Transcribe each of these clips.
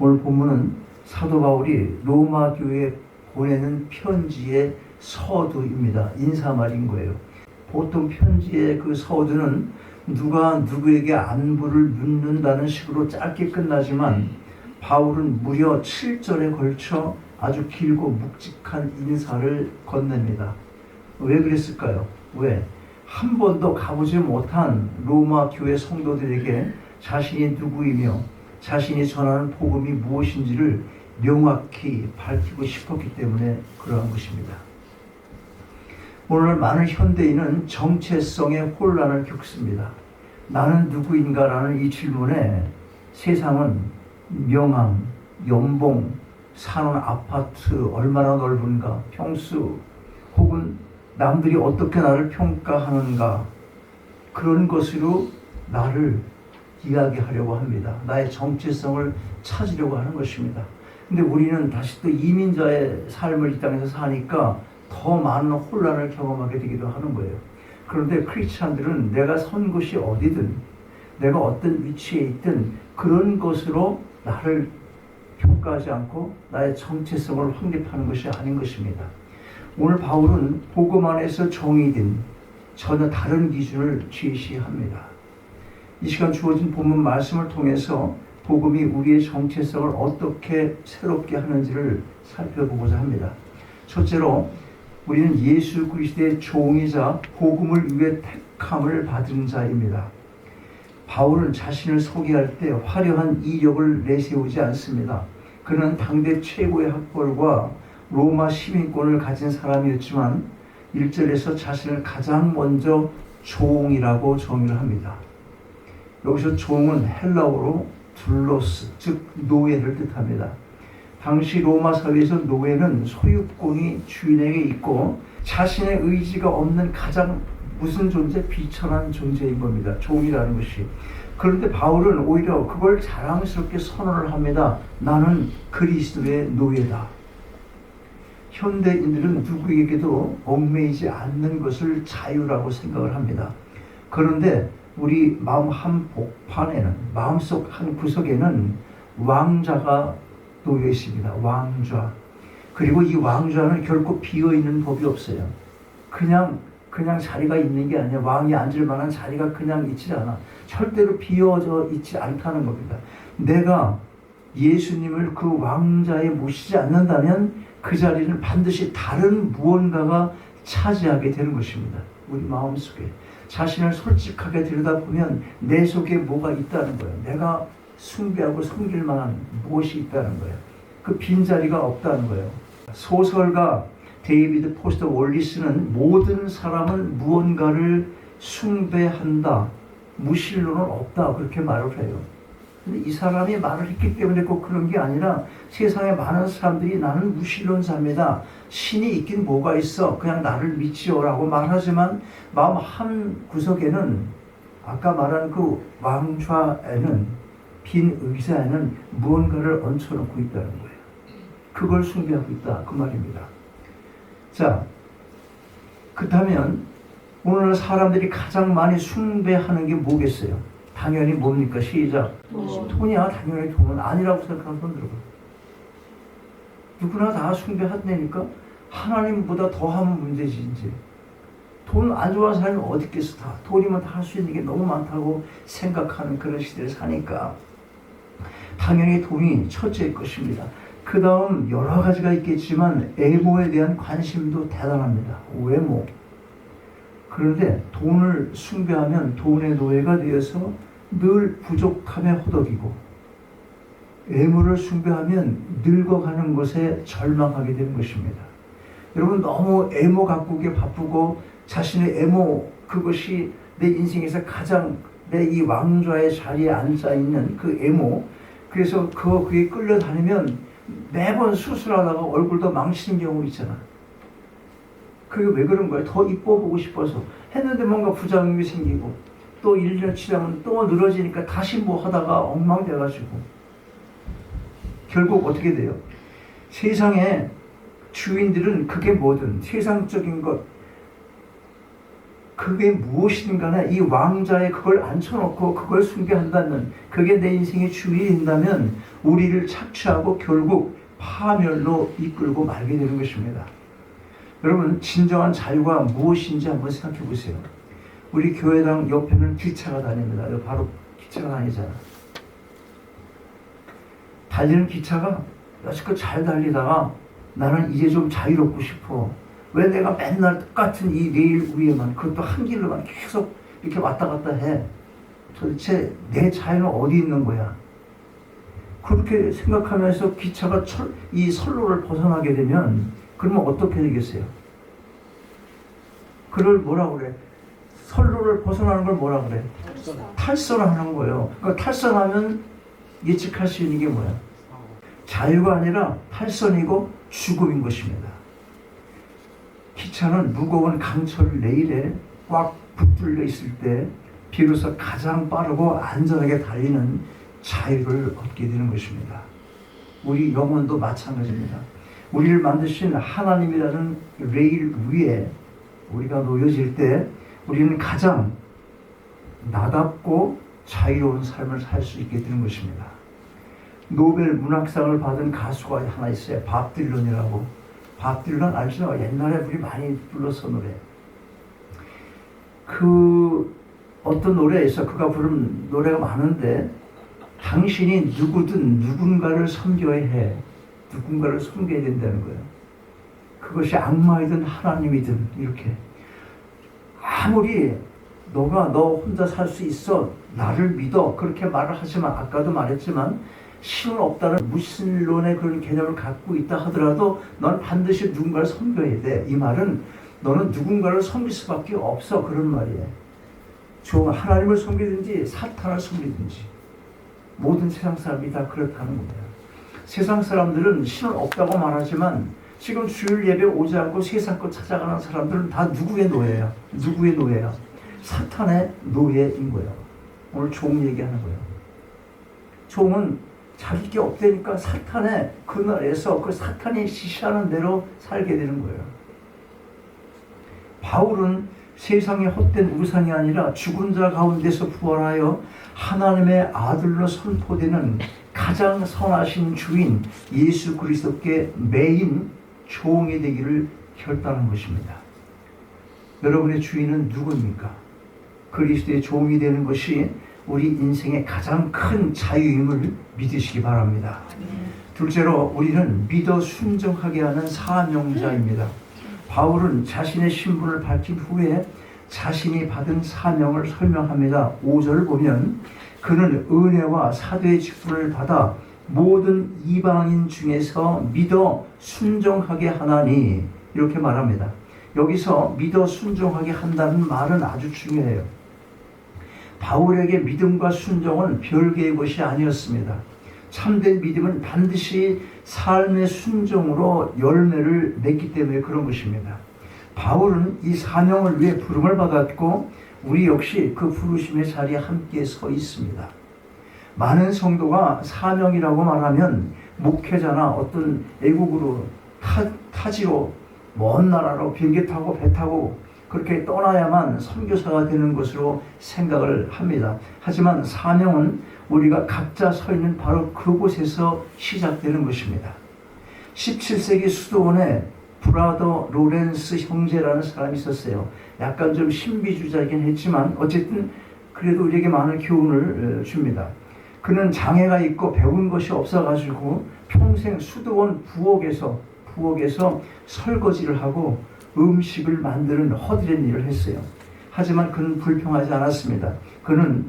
오늘 본문은 사도 바울이 로마 교회에 보내는 편지의 서두입니다. 인사말인 거예요. 보통 편지의 그 서두는 누가 누구에게 안부를 묻는다는 식으로 짧게 끝나지만 바울은 무려 7절에 걸쳐 아주 길고 묵직한 인사를 건넵니다. 왜 그랬을까요? 왜? 한 번도 가보지 못한 로마 교회 성도들에게 자신이 누구이며 자신이 전하는 복음이 무엇인지를 명확히 밝히고 싶었기 때문에 그러한 것입니다. 오늘 많은 현대인은 정체성의 혼란을 겪습니다. 나는 누구인가라는 이 질문에 세상은 명함, 연봉, 사는 아파트 얼마나 넓은가, 평수, 혹은 남들이 어떻게 나를 평가하는가, 그런 것으로 나를 이야기하려고 합니다. 나의 정체성을 찾으려고 하는 것입니다. 근데 우리는 다시 또 이민자의 삶을 이 땅에서 사니까 더 많은 혼란을 경험하게 되기도 하는 거예요. 그런데 크리스찬들은 내가 선 곳이 어디든 내가 어떤 위치에 있든 그런 것으로 나를 평가하지 않고 나의 정체성을 확립하는 것이 아닌 것입니다. 오늘 바울은 복음 안에서 정의된 전혀 다른 기준을 제시합니다. 이 시간 주어진 본문 말씀을 통해서 복음이 우리의 정체성을 어떻게 새롭게 하는지를 살펴보고자 합니다. 첫째로 우리는 예수 그리스도의 종이자 복음을 위해 택함을 받은 자입니다. 바울은 자신을 소개할 때 화려한 이력을 내세우지 않습니다. 그는 당대 최고의 학벌과 로마 시민권을 가진 사람이었지만 1절에서 자신을 가장 먼저 종이라고 정의를 합니다. 여기서 종은 헬라어로 둘로스, 즉 노예를 뜻합니다. 당시 로마 사회에서 노예는 소유권이 주인에게 있고 자신의 의지가 없는 가장 무슨 존재? 비천한 존재인 겁니다. 종이라는 것이. 그런데 바울은 오히려 그걸 자랑스럽게 선언을 합니다. 나는 그리스도의 노예다. 현대인들은 누구에게도 얽매이지 않는 것을 자유라고 생각을 합니다. 그런데 우리 마음 한복판에는, 마음속 한 구석에는 왕좌가 놓여 있습니다. 왕좌. 그리고 이 왕좌는 결코 비어있는 법이 없어요. 그냥 자리가 있는 게 아니라 왕이 앉을 만한 자리가 그냥 있지 않아. 절대로 비어져 있지 않다는 겁니다. 내가 예수님을 그 왕좌에 모시지 않는다면 그 자리는 반드시 다른 무언가가 차지하게 되는 것입니다. 우리 마음속에. 자신을 솔직하게 들여다보면 내 속에 뭐가 있다는 거예요. 내가 숭배하고 섬길 만한 무엇이 있다는 거예요. 그 빈자리가 없다는 거예요. 소설가 데이비드 포스터 월리스는 모든 사람은 무언가를 숭배한다. 무신론은 없다. 그렇게 말을 해요. 근데 이 사람이 말을 했기 때문에 꼭 그런 게 아니라 세상에 많은 사람들이 나는 무신론자입니다. 신이 있긴 뭐가 있어. 그냥 나를 믿지요라고 말하지만 마음 한 구석에는 아까 말한 그 왕좌에는 빈 의자에는 무언가를 얹혀놓고 있다는 거예요. 그걸 숭배하고 있다. 그 말입니다. 자, 그렇다면 오늘날 사람들이 가장 많이 숭배하는 게 뭐겠어요? 당연히 뭡니까? 시작. 돈이야. 당연히 돈은 아니라고 생각하는 손 들어봐. 누구나 다 숭배한다니까 하나님보다 더하면 문제지. 이제 돈 안 좋아하는 사람이 어디 있겠어. 다 돈이면 다 할 수 있는 게 너무 많다고 생각하는 그런 시대를 사니까 당연히 돈이 첫째일 것입니다. 그 다음 여러 가지가 있겠지만 애모에 대한 관심도 대단합니다. 외모. 그런데 돈을 숭배하면 돈의 노예가 되어서 늘 부족함에 허덕이고, 애모를 숭배하면 늙어가는 것에 절망하게 되는 것입니다. 여러분, 너무 애모 가꾸기에 바쁘고 자신의 애모, 그것이 내 인생에서 가장 내 이 왕좌의 자리에 앉아있는 그 애모, 그래서 그게 끌려다니면 매번 수술하다가 얼굴도 망치는 경우 있잖아. 그게 왜 그런 거야? 더 이뻐 보고 싶어서 했는데 뭔가 부작용이 생기고 또 1년 지나면 또 늘어지니까 다시 뭐 하다가 엉망돼가지고 결국 어떻게 돼요? 세상에 주인들은 그게 뭐든 세상적인 것, 그게 무엇이든 간에 이 왕자에 그걸 앉혀놓고 그걸 숭배한다면, 그게 내 인생의 주인이된다면 우리를 착취하고 결국 파멸로 이끌고 말게 되는 것입니다. 여러분, 진정한 자유가 무엇인지 한번 생각해 보세요. 우리 교회당 옆에는 기차가 다닙니다. 바로 기차가 다니잖아. 달리는 기차가 여지껏 잘 달리다가 나는 이제 좀 자유롭고 싶어. 왜 내가 맨날 똑같은 이 레일 위에만, 그것도 한 길로만 계속 이렇게 왔다 갔다 해. 도대체 내 자유는 어디 있는 거야? 그렇게 생각하면서 기차가 이 선로를 벗어나게 되면 그러면 어떻게 되겠어요? 그걸 뭐라 그래? 선로를 벗어나는 걸 뭐라 그래? 탈선하는 거예요. 그러니까 탈선하면 예측할 수 있는 게 뭐야? 자유가 아니라 탈선이고 죽음인 것입니다. 기차는 무거운 강철 레일에 꽉 붙들려 있을 때 비로소 가장 빠르고 안전하게 달리는 자유를 얻게 되는 것입니다. 우리 영혼도 마찬가지입니다. 우리를 만드신 하나님이라는 레일 위에 우리가 놓여질 때 우리는 가장 나답고 자유로운 삶을 살 수 있게 되는 것입니다. 노벨 문학상을 받은 가수가 하나 있어요. 밥 딜런이라고. 밥 딜런 알죠? 옛날에 우리 많이 불렀어 노래. 그 어떤 노래에 있어. 그가 부른 노래가 많은데, 당신이 누구든 누군가를 섬겨야 해. 누군가를 섬겨야 된다는 거예요. 그것이 악마이든 하나님이든 이렇게. 아무리 너 혼자 살 수 있어, 나를 믿어, 그렇게 말을 하지만, 아까도 말했지만 신은 없다는 무신론의 그런 개념을 갖고 있다 하더라도 넌 반드시 누군가를 섬겨야 돼. 이 말은 너는 누군가를 섬길 수밖에 없어, 그런 말이에요. 하나님을 섬기든지 사탄을 섬기든지 모든 세상 사람이 다 그렇다는 거예요. 세상 사람들은 신은 없다고 말하지만 지금 주일 예배 오지 않고 세상 것 찾아가는 사람들은 다 누구의 노예야? 누구의 노예야? 사탄의 노예인 거예요. 오늘 종 얘기하는 거예요. 종은 자기 게 없다니까 사탄의 그날에서 그 사탄이 지시하는 대로 살게 되는 거예요. 바울은 세상의 헛된 우상이 아니라 죽은 자 가운데서 부활하여 하나님의 아들로 선포되는 가장 선하신 주인 예수 그리스도께 매인 종이 되기를 결단한 것입니다. 여러분의 주인은 누구입니까? 그리스도의 종이 되는 것이 우리 인생의 가장 큰 자유임을 믿으시기 바랍니다. 둘째로, 우리는 믿어 순종하게 하는 사명자입니다. 바울은 자신의 신분을 밝힌 후에 자신이 받은 사명을 설명합니다. 5절 보면 그는 은혜와 사도의 직분을 받아 모든 이방인 중에서 믿어 순종하게 하나니, 이렇게 말합니다. 여기서 믿어 순종하게 한다는 말은 아주 중요해요. 바울에게 믿음과 순종은 별개의 것이 아니었습니다. 참된 믿음은 반드시 삶의 순종으로 열매를 맺기 때문에 그런 것입니다. 바울은 이 사명을 위해 부름을 받았고 우리 역시 그 부르심의 자리에 함께 서 있습니다. 많은 성도가 사명이라고 말하면 목회자나 어떤 애국으로 타지로 먼 나라로 비행기 타고 배 타고 그렇게 떠나야만 선교사가 되는 것으로 생각을 합니다. 하지만 사명은 우리가 각자 서 있는 바로 그곳에서 시작되는 것입니다. 17세기 수도원에 브라더 로렌스 형제라는 사람이 있었어요. 약간 좀 신비주의자이긴 했지만 어쨌든 그래도 우리에게 많은 교훈을 줍니다. 그는 장애가 있고 배운 것이 없어가지고 평생 수도원 부엌에서 설거지를 하고 음식을 만드는 허드렛 일을 했어요. 하지만 그는 불평하지 않았습니다. 그는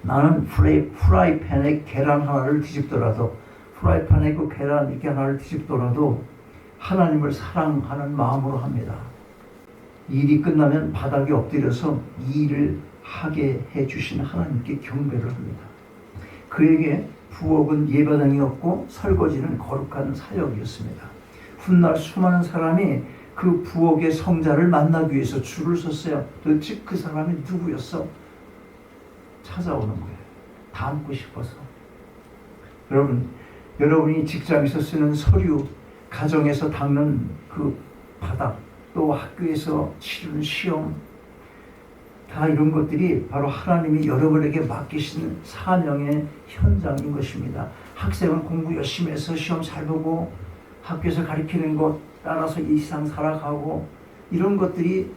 나는 프라이팬에 계란 하나를 뒤집더라도, 프라이팬에 그 계란 이렇게 하나를 뒤집더라도 하나님을 사랑하는 마음으로 합니다. 일이 끝나면 바닥에 엎드려서 이 일을 하게 해주신 하나님께 경배를 합니다. 그에게 부엌은 예배당이었고 설거지는 거룩한 사역이었습니다. 훗날 수많은 사람이 그 부엌의 성자를 만나기 위해서 줄을 섰어요. 도대체 그 사람이 누구였어? 찾아오는 거예요. 닮고 싶어서. 여러분이 직장에서 쓰는 서류, 가정에서 닦는 그 바닥, 또 학교에서 치르는 시험, 다 이런 것들이 바로 하나님이 여러분에게 맡기신 사명의 현장인 것입니다. 학생은 공부 열심히 해서 시험 잘 보고 학교에서 가르치는 것 따라서 일상 살아가고 이런 것들이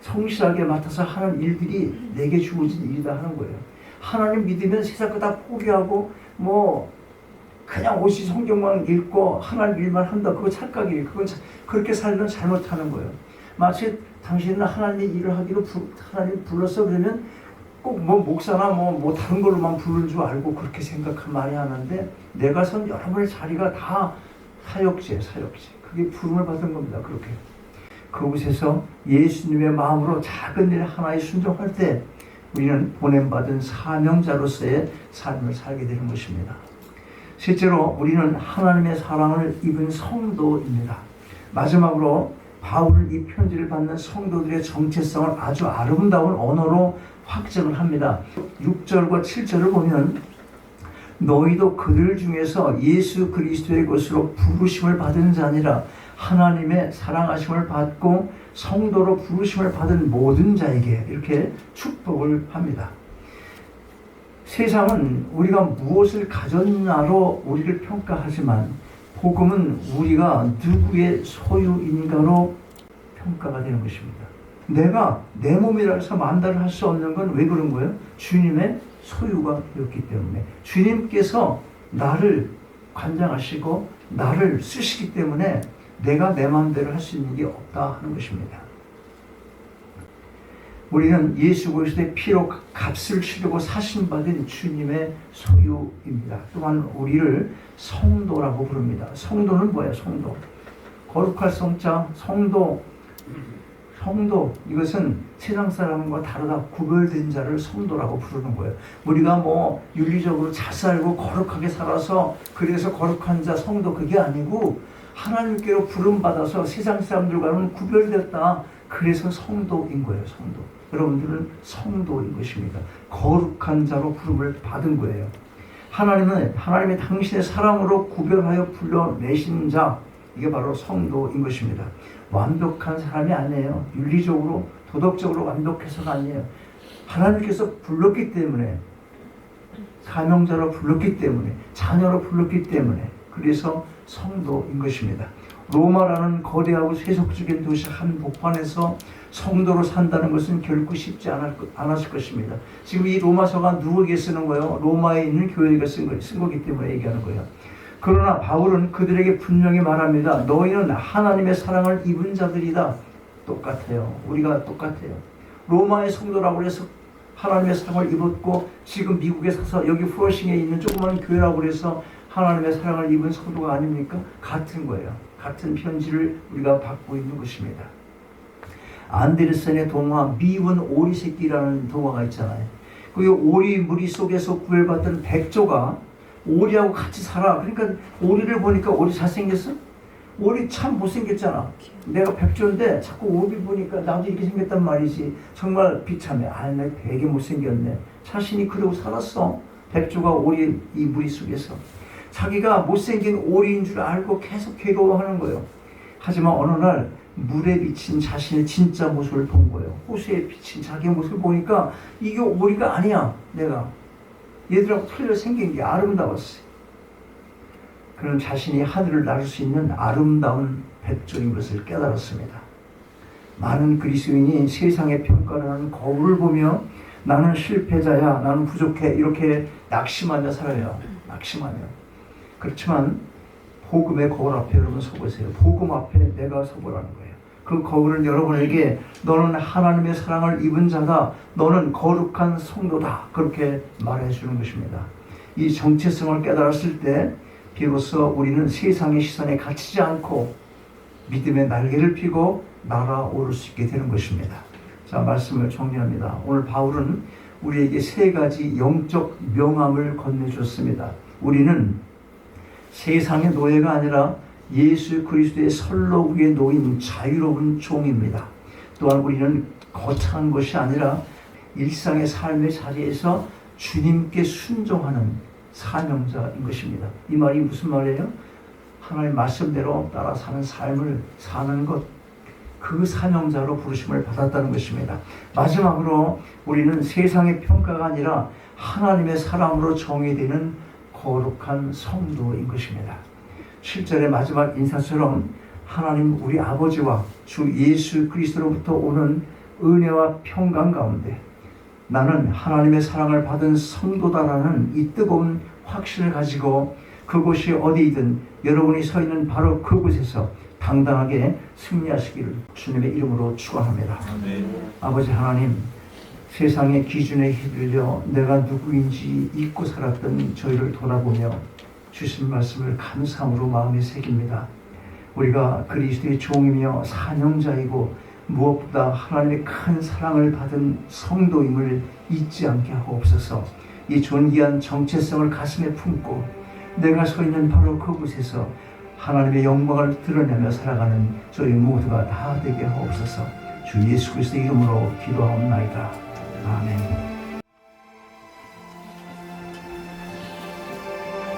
성실하게 맡아서 하는 일들이 내게 주어진 일이다 하는 거예요. 하나님 믿으면 세상 거 다 포기하고 그냥 오직 성경만 읽고 하나님 일만 한다. 그거 착각이에요. 그렇게 살면 잘못하는 거예요. 마치 당신은 하나님 일을 하기로 하나님 불렀어 그러면 꼭 목사나 다른 걸로만 부르는 줄 알고 그렇게 생각하면 많이 하는데 내가 선 여러분의 자리가 다 사역제. 그게 부름을 받은 겁니다. 그렇게. 그곳에서 예수님의 마음으로 작은 일 하나에 순종할 때 우리는 보냄받은 사명자로서의 삶을 살게 되는 것입니다. 실제로 우리는 하나님의 사랑을 입은 성도입니다. 마지막으로 바울은 이 편지를 받는 성도들의 정체성을 아주 아름다운 언어로 확정을 합니다. 6절과 7절을 보면 너희도 그들 중에서 예수 그리스도의 것으로 부르심을 받은 자니라 하나님의 사랑하심을 받고 성도로 부르심을 받은 모든 자에게 이렇게 축복을 합니다. 세상은 우리가 무엇을 가졌나로 우리를 평가하지만 복음은 우리가 누구의 소유인가로 평가가 되는 것입니다. 내가 내 몸이라 해서 만다를 할 수 없는 건 왜 그런 거예요? 주님의 소유가 되었기 때문에 주님께서 나를 관장하시고 나를 쓰시기 때문에 내가 내 마음대로 할 수 있는 게 없다 하는 것입니다. 우리는 예수 그리스도의 피로 값을 치르고 사신받은 주님의 소유입니다. 또한 우리를 성도라고 부릅니다. 성도는 뭐예요? 성도. 거룩할 성자, 성도. 이것은 세상 사람과 다르다 구별된 자를 성도라고 부르는 거예요. 우리가 윤리적으로 잘 살고 거룩하게 살아서 그래서 거룩한 자 성도 그게 아니고 하나님께로 부름받아서 세상 사람들과는 구별됐다. 그래서 성도인 거예요. 성도. 여러분들은 성도인 것입니다. 거룩한 자로 부름을 받은 거예요. 하나님이 당신의 사랑으로 구별하여 불러내신 자, 이게 바로 성도인 것입니다. 완벽한 사람이 아니에요. 윤리적으로, 도덕적으로 완벽해서가 아니에요. 하나님께서 불렀기 때문에, 사명자로 불렀기 때문에, 자녀로 불렀기 때문에, 그래서 성도인 것입니다. 로마라는 거대하고 세속적인 도시 한복판에서 성도로 산다는 것은 결코 쉽지 않았을 것입니다. 지금 이 로마서가 누구에게 쓰는 거예요? 로마에 있는 교회가 쓴 거기 때문에 얘기하는 거예요. 그러나 바울은 그들에게 분명히 말합니다. 너희는 하나님의 사랑을 입은 자들이다. 똑같아요. 우리가 똑같아요. 로마의 성도라고 해서 하나님의 사랑을 입었고 지금 미국에 사서 여기 플러싱에 있는 조그만 교회라고 해서 하나님의 사랑을 입은 성도가 아닙니까? 같은 거예요. 같은 편지를 우리가 받고 있는 것입니다. 안데르센의 동화 미운 오리 새끼라는 동화가 있잖아요. 그 오리 무리 속에서 구별받던 백조가 오리하고 같이 살아. 그러니까 오리를 보니까 오리 잘생겼어? 오리 참 못생겼잖아. 내가 백조인데 자꾸 오리 보니까 나도 이렇게 생겼단 말이지. 정말 비참해. 나 되게 못생겼네. 자신이 그러고 살았어. 백조가 오리 이 무리 속에서. 자기가 못생긴 오리인 줄 알고 계속 괴로워하는 거예요. 하지만 어느 날 물에 비친 자신의 진짜 모습을 본 거예요. 호수에 비친 자기의 모습을 보니까 이게 오리가 아니야. 내가 얘들하고 틀려 생긴 게 아름다웠어요. 그는 자신이 하늘을 날 수 있는 아름다운 백조인 것을 깨달았습니다. 많은 그리스도인이 세상의 평가를 하는 거울을 보며 나는 실패자야, 나는 부족해 이렇게 낙심하며 살아요. 낙심하며. 그렇지만 복음의 거울 앞에 여러분 서보세요. 복음 앞에 내가 서보라는 거예요. 그 거울은 여러분에게 너는 하나님의 사랑을 입은 자다. 너는 거룩한 성도다. 그렇게 말해주는 것입니다. 이 정체성을 깨달았을 때 비로소 우리는 세상의 시선에 갇히지 않고 믿음의 날개를 펴고 날아오를 수 있게 되는 것입니다. 자, 말씀을 정리합니다. 오늘 바울은 우리에게 세 가지 영적 명함을 건네줬습니다. 우리는 세상의 노예가 아니라 예수 그리스도의 선로 위에 놓인 자유로운 종입니다. 또한 우리는 거창한 것이 아니라 일상의 삶의 자리에서 주님께 순종하는 사명자인 것입니다. 이 말이 무슨 말이에요? 하나님 말씀대로 따라 사는 삶을 사는 것, 그 사명자로 부르심을 받았다는 것입니다. 마지막으로 우리는 세상의 평가가 아니라 하나님의 사람으로 정의되는 거룩한 성도인 것입니다. 7절의 마지막 인사처럼 하나님 우리 아버지와 주 예수 그리스도로부터 오는 은혜와 평강 가운데 나는 하나님의 사랑을 받은 성도다라는 이 뜨거운 확신을 가지고 그곳이 어디이든 여러분이 서 있는 바로 그곳에서 당당하게 승리하시기를 주님의 이름으로 축원합니다. 아버지 하나님, 세상의 기준에 휘둘려 내가 누구인지 잊고 살았던 저희를 돌아보며 주신 말씀을 감사함으로 마음에 새깁니다. 우리가 그리스도의 종이며 사명자이고 무엇보다 하나님의 큰 사랑을 받은 성도임을 잊지 않게 하옵소서. 이 존귀한 정체성을 가슴에 품고 내가 서 있는 바로 그곳에서 하나님의 영광을 드러내며 살아가는 저희 모두가 다 되게 하옵소서. 주 예수 그리스도의 이름으로 기도하옵나이다. 아멘.